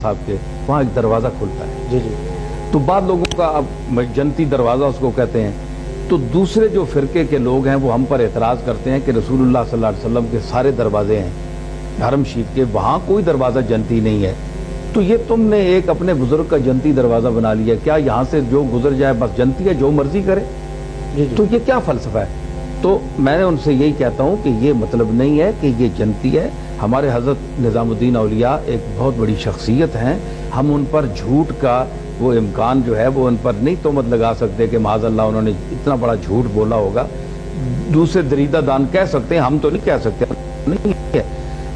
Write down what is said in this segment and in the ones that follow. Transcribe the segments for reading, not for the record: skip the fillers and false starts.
साहब के वहाँ एक दरवाज़ा खुलता है। जी जी। तो बाद लोगों का अब जन्नती दरवाज़ा उसको कहते हैं। तो दूसरे जो फिरके के लोग हैं वो हम पर एतराज़ करते हैं कि रसूलुल्लाह सल्लल्लाहु अलैहि वसल्लम के सारे दरवाजे हैं हरम शरीफ के, वहाँ कोई दरवाज़ा जन्नती नहीं है। तो ये तुमने एक अपने बुजुर्ग का जन्नती दरवाज़ा बना लिया, क्या यहाँ से जो गुजर जाए बस जन्नती है, जो मर्जी करे? तो ये क्या फ़लसफ़ा है? तो मैं उनसे यही कहता हूँ कि ये मतलब नहीं है कि ये जन्नती है। हमारे हज़रत निज़ामुद्दीन औलिया एक बहुत बड़ी शख्सियत हैं, हम उन पर झूठ का वो इम्कान जो है वो उन पर नहीं तोहमत लगा सकते कि माज़अल्लाह उन्होंने इतना बड़ा झूठ बोला होगा। दूसरे दरीदा दान कह सकते हैं, हम तो नहीं कह सकते, नहीं है।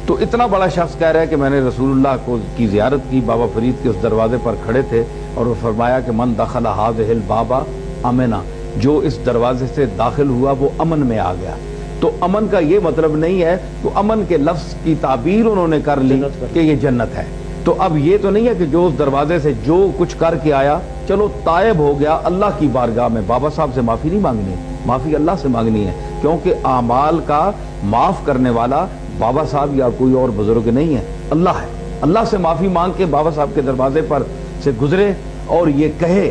तो इतना बड़ा शख्स कह रहा है कि मैंने रसूलुल्लाह को की ज़ियारत की, बाबा फरीद के उस दरवाजे पर खड़े थे और वो फरमाया कि मन दखल हाज़िहिल बाबा अमना, जो इस दरवाजे से दाखिल हुआ वो अमन में आ गया। तो अमन का ये मतलब नहीं है, तो अमन के लफ्ज़ की ताबीर उन्होंने कर ली कि ये जन्नत है। तो अब ये तो नहीं है कि जो उस दरवाजे से जो कुछ करके आया चलो तायब हो गया, अल्लाह की बारगाह में बाबा साहब से माफ़ी नहीं मांगनी है, माफ़ी अल्लाह से मांगनी है, क्योंकि आमाल का माफ़ करने वाला बाबा साहब या कोई और बुजुर्ग नहीं है, अल्लाह है। अल्लाह से माफ़ी मांग के बाबा साहब के दरवाजे पर से गुजरे और ये कहे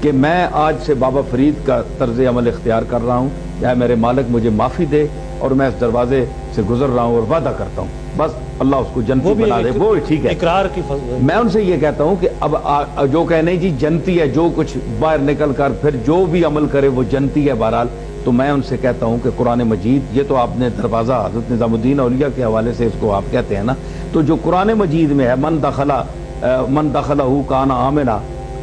कि मैं आज से बाबा फरीद का तर्ज अमल इख्तियार कर रहा हूँ, या मेरे मालिक मुझे माफ़ी दे और मैं इस दरवाजे से गुजर रहा हूँ और वादा करता हूँ, बस अल्लाह उसको जन्नती बना दे, वो ठीक है। इकरार की मैं उनसे ये कहता हूँ कि अब जो कहे नहीं जी जन्नती है, जो कुछ बाहर निकल कर फिर जो भी अमल करे वो जन्नती है बहरहाल, तो मैं उनसे कहता हूँ कि कुरान मजीद, ये तो आपने दरवाज़ा हज़रत निज़ामुद्दीन औलिया के हवाले से इसको आप कहते हैं ना, तो जो कुरान मजीद में है मन दखलहू काना आमिना,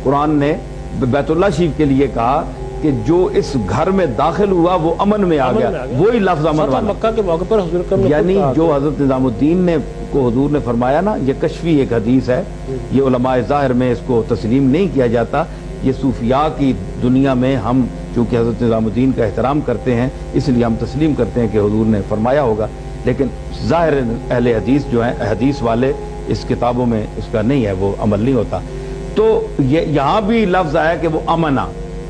कुरान ने बैतुल्लाह शरीफ के लिए कहा कि जो इस घर में दाखिल हुआ वो अमन में आ गया, वही लफ्ज़ अमन वाला। मक्का के मौके पर हुजूर का यानी जो हज़रत निज़ामुद्दीन ने को हुजूर ने फरमाया ना, ये कश्फी एक हदीस है, ये उलमाए ज़ाहिर में इसको तस्लीम नहीं किया जाता। ये सूफिया की दुनिया में हम चूँकि हज़रत निज़ामुद्दीन का एहतराम करते हैं इसलिए हम तस्लीम करते हैं कि हुजूर ने फरमाया होगा, लेकिन ज़ाहिर अहले हदीस जो हैं, हदीस वाले इस किताबों में इसका नहीं है, वो अमल नहीं होता। तो ये यहाँ भी लफ्ज़ आया कि वो अमना,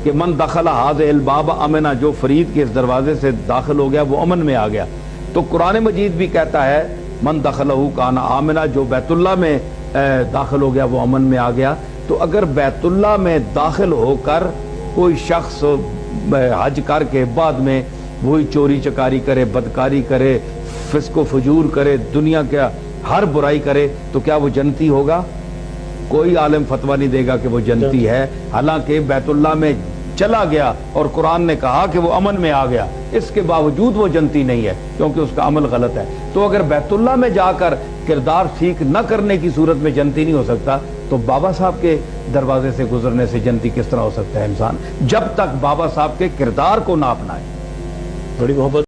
कि मन दखला हाज़िहिल बाब अमना, जो फरीद के इस दरवाजे से दाखिल हो गया वो अमन में आ गया। तो कुरान मजीद भी कहता है मन दखलहू काना आमिना, जो बैतुल्लाह में दाखिल हो गया वो अमन में आ गया। तो अगर बैतुल्लाह में दाखिल होकर कोई शख्स हज करके बाद में वही चोरी चकारी करे, बदकारी करे, फिस्को फजूर करे, दुनिया का हर बुराई करे, तो क्या वो जन्नती होगा? कोई आलिम फतवा नहीं देगा कि वो जन्नती है, हालांकि बैतुल्लाह में चला गया और कुरान ने कहा कि वो अमन में आ गया, इसके बावजूद वो जन्नती नहीं है क्योंकि उसका अमल गलत है। तो अगर बैतुल्लाह में जाकर किरदार ठीक न करने की सूरत में जन्नती नहीं हो सकता, तो बाबा साहब के दरवाजे से गुजरने से जन्नती किस तरह हो सकता है इंसान, जब तक बाबा साहब के किरदार को ना अपनाए। बड़ी मोहब्बत